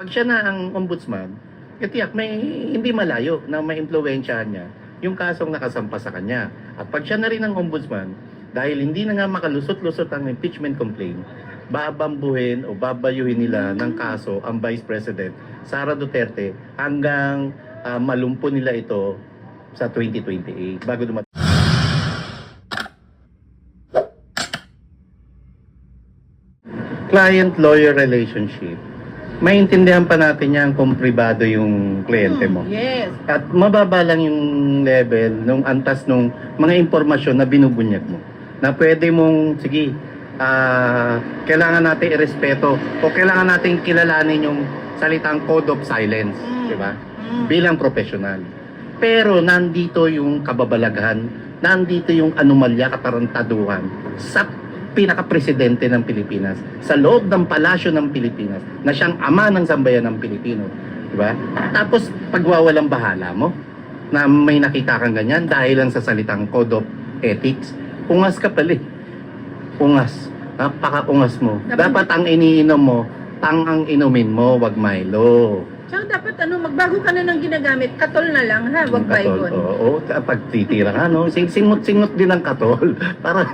Pag siya na ang ombudsman, tiyak may hindi malayo na maimpluwensyahan niya yung kasong nakasampa sa kanya. At pag siya na rin ang ombudsman, dahil hindi na nga makalusot-lusot ang impeachment complaint, babambuhin o babayuhin nila ng kaso ang Vice President Sara Duterte hanggang malumpo nila ito sa 2028 bago dumating. Client-lawyer relationship, maintindihan pa natin yan kung pribado yung kliyente mo. Yes. At mababa lang yung level nung antas nung mga impormasyon na binubunyag mo. Na pwede mong, sige, kailangan natin irespeto o kailangan natin kilalanin yung salitang code of silence, di ba? Bilang profesional. Pero nandito yung kababalaghan, nandito yung anomalya, katarantaduhan sa pinaka-presidente ng Pilipinas, sa loob ng palasyo ng Pilipinas, na siyang ama ng sambayan ng Pilipino. Diba? Tapos, pagwawalang bahala mo, na may nakita kang ganyan, dahil lang sa salitang code of ethics, ungas ka pala. Ungas. Napaka-ungas mo. Dapat ang iniinom mo, ang inumin mo, wag Milo. Tsaka dapat magbago ka na ng ginagamit, katol na lang ha, wag baygon. Oo, pag titira ka, singot-singot din ang katol. Para,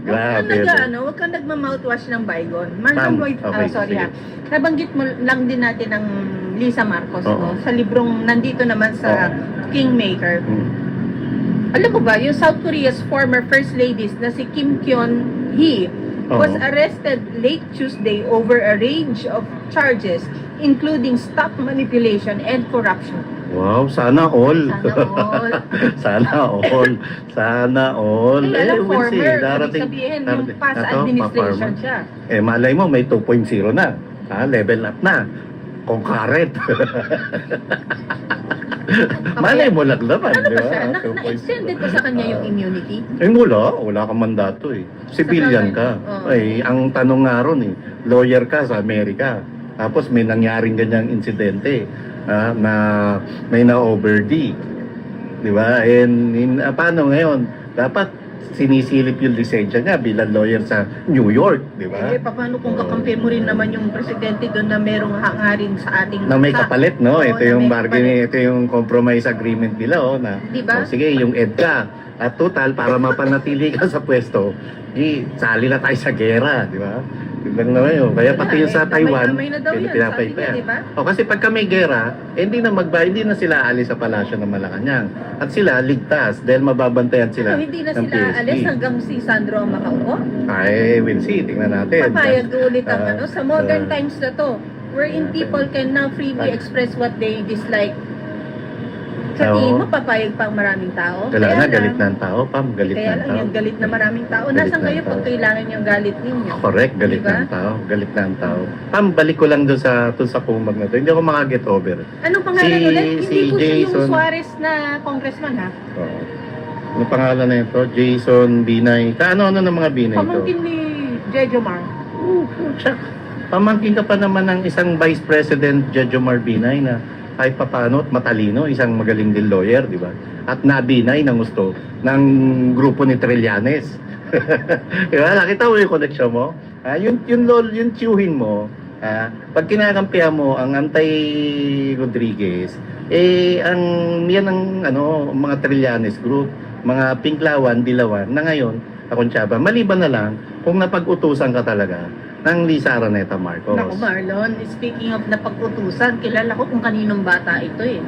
grabe. Wag ka nagma-mouthwash ng baygon. Okay, Sorry sige. ha. Nabanggit mo lang din natin ang Lisa Marcos, no? Sa librong nandito naman sa Kingmaker. Alam mo ba, yung South Korea's former First Ladies na si Kim Kyun-hee was arrested late Tuesday over a range of charges including stock manipulation and corruption. Wow, sana all. Sana all. Sana all. Sana all. Kaya We'll see. former, ibig sabihin yung past administration siya. Malay mo, may 2.0 na. Level up na. Concurrent. Malay mo lang naman. Ano ba siya? Na-extended ba sa kanya yung immunity? Wala kang mandato eh. Civilian ka. Ang tanong nga ron lawyer ka sa Amerika. Tapos may nangyaring ganyang insidente na may na-overdo. Di ba? Paano ngayon? Dapat sinisilip yung lisensya niya bilang lawyer sa New York, di ba? Paano kung kakampi mo rin naman yung presidente doon na merong hangarin sa ating na may kapalit, no? Ito yung bargain, ito yung compromise agreement nila, na diba? sige, yung EDCA at total para mapanatili ka sa pwesto, sali na tayo sa gera, di ba? Lang naman yun. Kaya pati yung sa Taiwan, pinapay-pay. Diba? Kasi pagka may gera, hindi na sila alis sa palasyo ng Malacanang. At sila ligtas dahil mababantayan sila. Hindi na sila alis hanggang si Sandro ang makaupo? We'll see. Tingnan natin. Papayag ulit ang sa modern times na to, wherein people can now freely express what they dislike. Sa tingin mo, papayag pa ang maraming tao? Kaya galit na ang tao, Pam. Galit na ang tao. Kaya lang yung galit na maraming tao. Nasaan kayo pag kailangan yung galit ninyo? Correct, galit na ang tao. Galit na ang tao. Pam, balik ko lang doon sa kumag na to. Hindi ako makaget over. Anong pangalan ulit? Hindi po siya Jason, yung Suarez na congressman, ha? Oo. Ano pangalan na ito? Jason Binay. Ano ng mga Binay ito? Pamangkin ni Jejomar. Pamangkin ka pa naman ng isang Vice President Jejomar Binay na kahit papaano at matalino, isang magaling din lawyer, di ba? At nabinay ng gusto ng grupo ni Trillanes. Diba? Nakita mo yung connection mo? Yung tiyuhin mo, pag kinakampihan mo ang Antay Rodriguez, yan ang mga Trillanes group, mga Pinklawan, Dilawan, na ngayon, Aconchaba. Maliban na lang kung napag-utusan ka talaga ng Lisa Araneta Marcos. Naku Marlon, speaking of napag-utusan, kilala ko kung kaninong bata ito eh.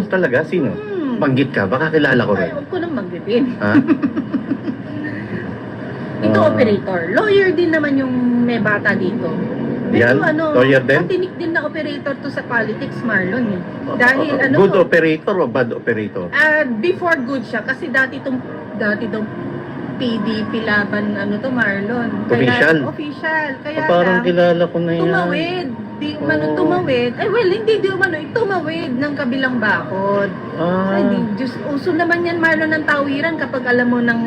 Talaga? Sino? Banggit ka? Baka kilala ko rin. Huwag ko nang magbitin. Ha? Ito operator. Lawyer din naman yung may bata dito. Yan? Lawyer din? Matinik din na operator to sa politics, Marlon eh. Dahil good operator o bad operator? Before good siya, kasi dati tong PDP laban Marlon. Official. Kaya parang kilala ko na yan. Tumawid. Tumawid. Tumawid ng kabilang bakod. Uso naman yan, Marlon, ng tawiran kapag alam mo ng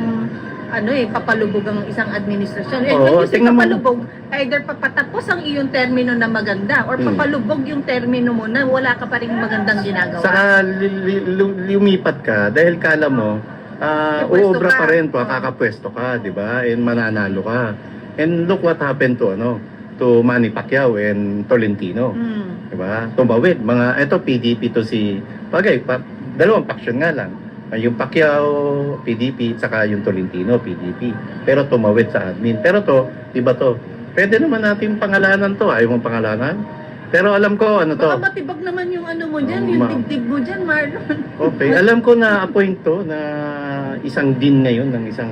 papalubog ang isang administrasyon. Papalubog, either papatapos ang iyong termino na maganda or papalubog yung termino mo na wala ka pa rin magandang ginagawa. Saka lumipat ka dahil kala mo uobra pa rin, kakapwesto ka, di ba? And mananalo ka. And look what happened to to Manny Pacquiao and Tolentino. Diba? Tumawid. Ito PDP to si, dalawang faction nga lang. Yung Pacquiao, PDP, saka yung Tolentino, PDP. Pero tumawid sa admin. Pero to, iba to. Pwede naman natin pangalanan to. Ayaw mong pangalanan? Pero alam ko, ano to? Baka matibag naman yung ano mo dyan, yung dibdib mo dyan, Marlon. Okay, alam ko na appoint to na isang dean ngayon ng isang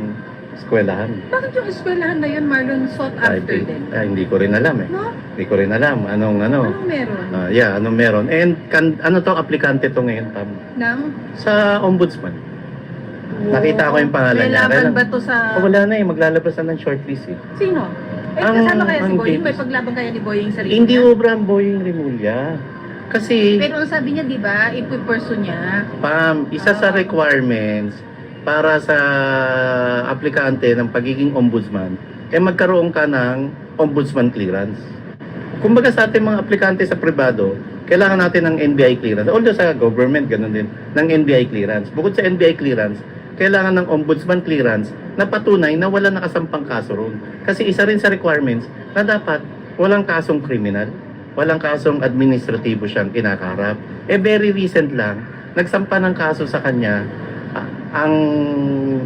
eskwelahan. Bakit yung eskwelahan na yun, Marlon, sought after din? Hindi ko rin alam eh. No? Hindi ko rin alam. Anong meron? anong meron. And ano to, aplikante to ngayon, Pam? Nang? Sa ombudsman. Nakita ko yung pangalan may niya. laban ba to sa... Wala na eh, maglalabas na ng shortlist eh. Sino? Kasama kaya si Boying? May paglaban kaya ni Boying sa rin? Hindi obra ang Boying Rimulya. Kasi... Pero ang sabi niya, di ba, ipiperso niya. Pam, isa sa requirements para sa aplikante ng pagiging ombudsman, magkaroon ka ng ombudsman clearance. Kumbaga sa ating mga aplikante sa pribado, kailangan natin ng NBI clearance. Although sa government, ganun din, ng NBI clearance. Bukod sa NBI clearance, kailangan ng ombudsman clearance na patunay na wala nakasampang kaso roon. Kasi isa rin sa requirements na dapat walang kasong kriminal, walang kasong administratibo siyang kinakaharap. Very recent lang, nagsampa ng kaso sa kanya ang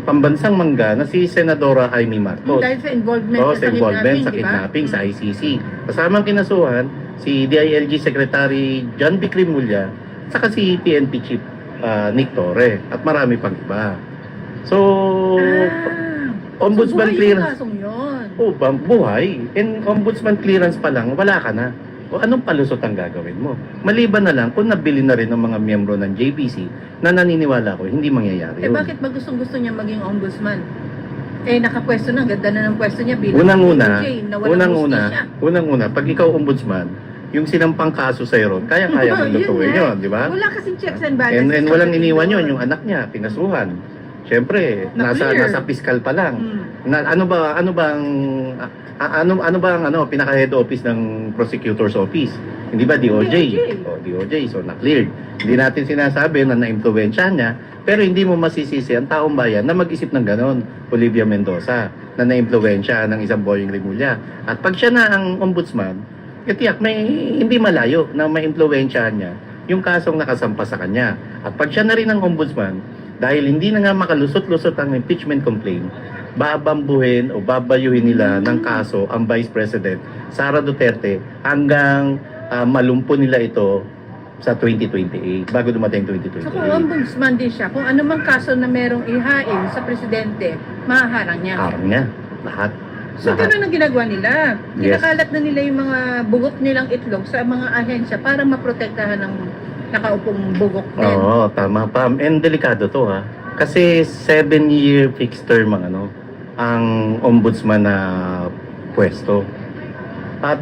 pambansang mangga na si Senadora Amy Marcos. Dahil sa involvement Sa involvement sa kidnapping sa ICC. Kasamang kinasuhan si DILG Secretary John B. Rimulya saka si PNP Chief Nick Torre at marami pang iba. So, ombudsman clearance. So, buhay yung kasong yun. Buhay. And ombudsman clearance pa lang, wala ka na. O anong palusot ang gagawin mo? Maliban na lang kung nabili na rin ng mga miyembro ng JBC na naniniwala ko, hindi mangyayari yun. Bakit ba gustong-gusto niya maging ombudsman? Nakapwesto na, ganda na ng pwesto niya bilang unang-una, pag ikaw ombudsman, yung sinampang kaso sa'yo ron, kaya-kaya mong lutuin yun, di ba? Wala kasing checks and balances. And walang iniwan yun, yung anak niya, pinasuhan. Siyempre, nasa piskal pa lang. Ano ba ang pinaka head office ng prosecutor's office? Hindi ba DOJ? DOJ, so na-cleared. Hindi natin sinasabi na na-impluwensyahan niya, pero hindi mo masisisi ang taong bayan na mag-isip ng ganon, Olivia Mendoza, na na-impluwensyahan ng isang Boying Rimulya. At pag siya na ang ombudsman, tiyak hindi malayo na ma-impluwensyahan niya yung kasong nakasampa sa kanya. At pag siya na rin ang ombudsman, dahil hindi na nga makalusot-lusot ang impeachment complaint, babambuhin o babayuhin nila ng kaso ang Vice President Sara Duterte hanggang malumpo nila ito sa 2028, bago dumating 2028. So kung ombudsman din siya, kung anumang kaso na merong ihain sa presidente, mahaharang niya. Harang niya. Lahat. So gano'n ang ginagawa nila. Kinakalat na nila yung mga bugok nilang itlog sa mga ahensya para maprotektahan ng nakaupong bugok din. Oo, tama pa. And delikado to ha. Kasi 7-year fixed term ang ombudsman na pwesto. At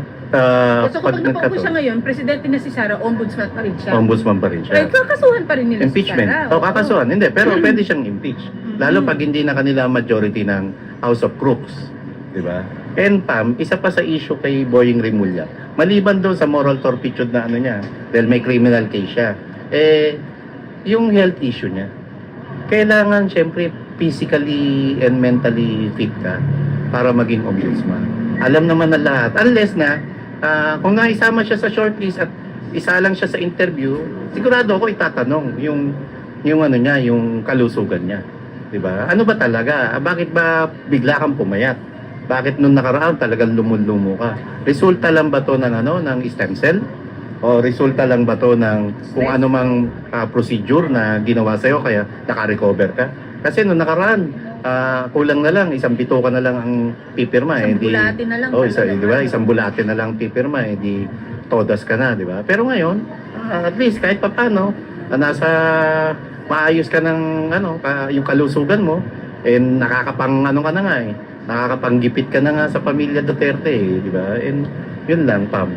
so kung nagpaupo siya ngayon, presidente na si Sara, ombudsman pa rin siya. Ombudsman pa rin siya. Kakasuhan pa rin nila impeachment. si Sara. Kakasuhan. Hindi, pero pwede siyang impeach. Lalo pag hindi na kanila majority ng House of Crooks. Diba? And Pam, isa pa sa issue kay Boying Rimulya, maliban doon sa moral turpitude na niya, dahil may criminal case siya, yung health issue niya. Kailangan, syempre, physically and mentally fit ka para maging ombudsman. Alam naman na lahat. Unless na, kung naisama siya sa shortlist at isa lang siya sa interview, sigurado ako itatanong yung kalusugan niya. Diba? Ano ba talaga? Bakit ba bigla kang pumayat? Bakit nung nakaraan talagang lumulumo ka? Resulta lang ba to ng stem cell? O resulta lang ba to ng kung ano mang procedure na ginawa sa'yo kaya naka-recover ka? Kasi nung nakaraan, kulang na lang, isang bituka na lang ang pipirma. Isang bulate na lang. Diba? Isang bulate na lang pipirma, di todas ka na, di ba? Pero ngayon, at least kahit paano, nasa maayos ka ng yung kalusugan mo, and nakakapang ka na nga nakakapanggipit ka na nga sa pamilya Duterte, di ba? And yun lang, Pam.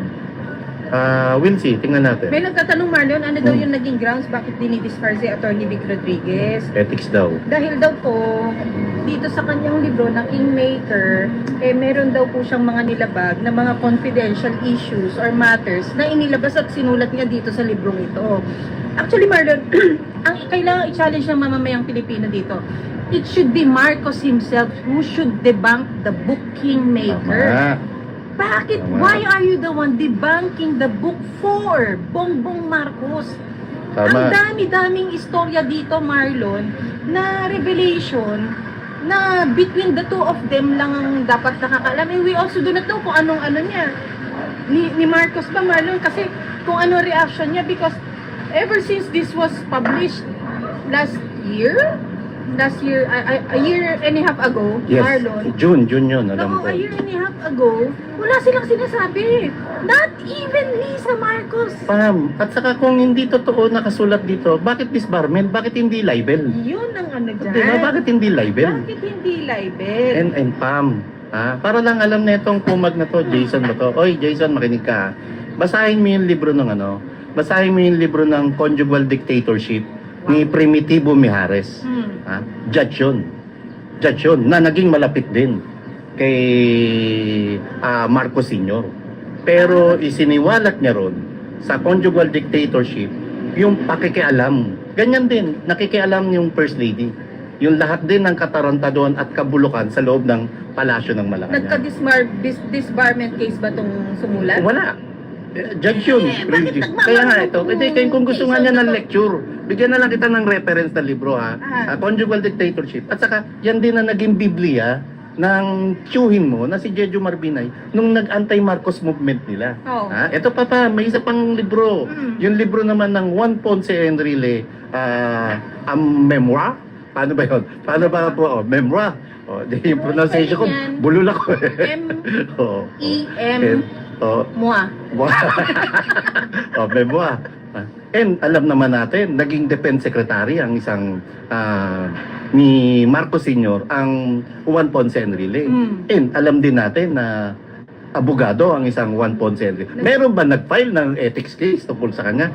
We'll see, tingnan natin. May nagtatanong, Marlon, ano daw yung naging grounds bakit dinidiscar si Atty. Vic Rodriguez? Ethics daw. Dahil daw po, dito sa kanyang libro na Kingmaker, meron daw po siyang mga nilabag na mga confidential issues or matters na inilabas at sinulat niya dito sa librong ito. Actually, Marlon, ang kailangan i-challenge ng mamamayang Pilipino dito, it should be Marcos himself who should debunk the book Kingmaker. Bakit? Tama. Why are you the one debunking the book for Bongbong Marcos? Ang Tama. dami-daming istorya dito, Marlon, na revelation na between the two of them lang ang dapat nakakaalam. And we also do not know kung anong ano niya. Ni Marcos ba, Marlon? Kasi kung ano reaction niya, because ever since this was published last year, a year and a half ago, Yes, Marlon, June yun, alam no, ko. a year and a half ago, wala silang sinasabi. Not even Lisa Marcos. Pam, at saka kung hindi totoo nakasulat dito, bakit disbarment? Bakit hindi libel? Yun ang ano dyan. Diba? Bakit hindi libel? Bakit hindi libel? And Pam, para lang alam na itong kumag na to, Jason ba to? Oy, Jason, makinig ka. Basahin mo yung libro ng basahin mo yung libro ng Conjugal Dictatorship ni Primitivo Mijares. Judge yun, na naging malapit din kay Marcos Sr. Pero isiniwalat niya ron sa conjugal dictatorship yung pakikialam. Ganyan din, nakikialam yung First Lady. Yung lahat din ng katarantaduhan at kabulukan sa loob ng palasyo ng Malacanang. Nagka-disbarment case ba tong sumulat? Wala. Judge yun. bakit Kaya nga ito. Kung gusto nga niya ng Jason, lecture, bigyan na lang kita ng reference na libro Conjugal Dictatorship. At saka, yan din na naging Biblia ng tiyuhin mo na si Jejo Marbinay nung nag-anti-Marcos movement nila. Oh. Ito pa, may isa pang libro. Yung libro naman ng Juan Ponce Enrile, Memoir. Paano ba yun? Paano ba po? Memoir. Yung pronunciation ko, yan. bulol ako. M-E-M Mua. Memoir. And alam naman natin, naging defense secretary ang isang ni Marcos Sr. ang Juan Ponce Enrile. And alam din natin na abogado ang isang Juan Ponce Enrile. Meron ba nag-file ng ethics case tungkol sa kanya?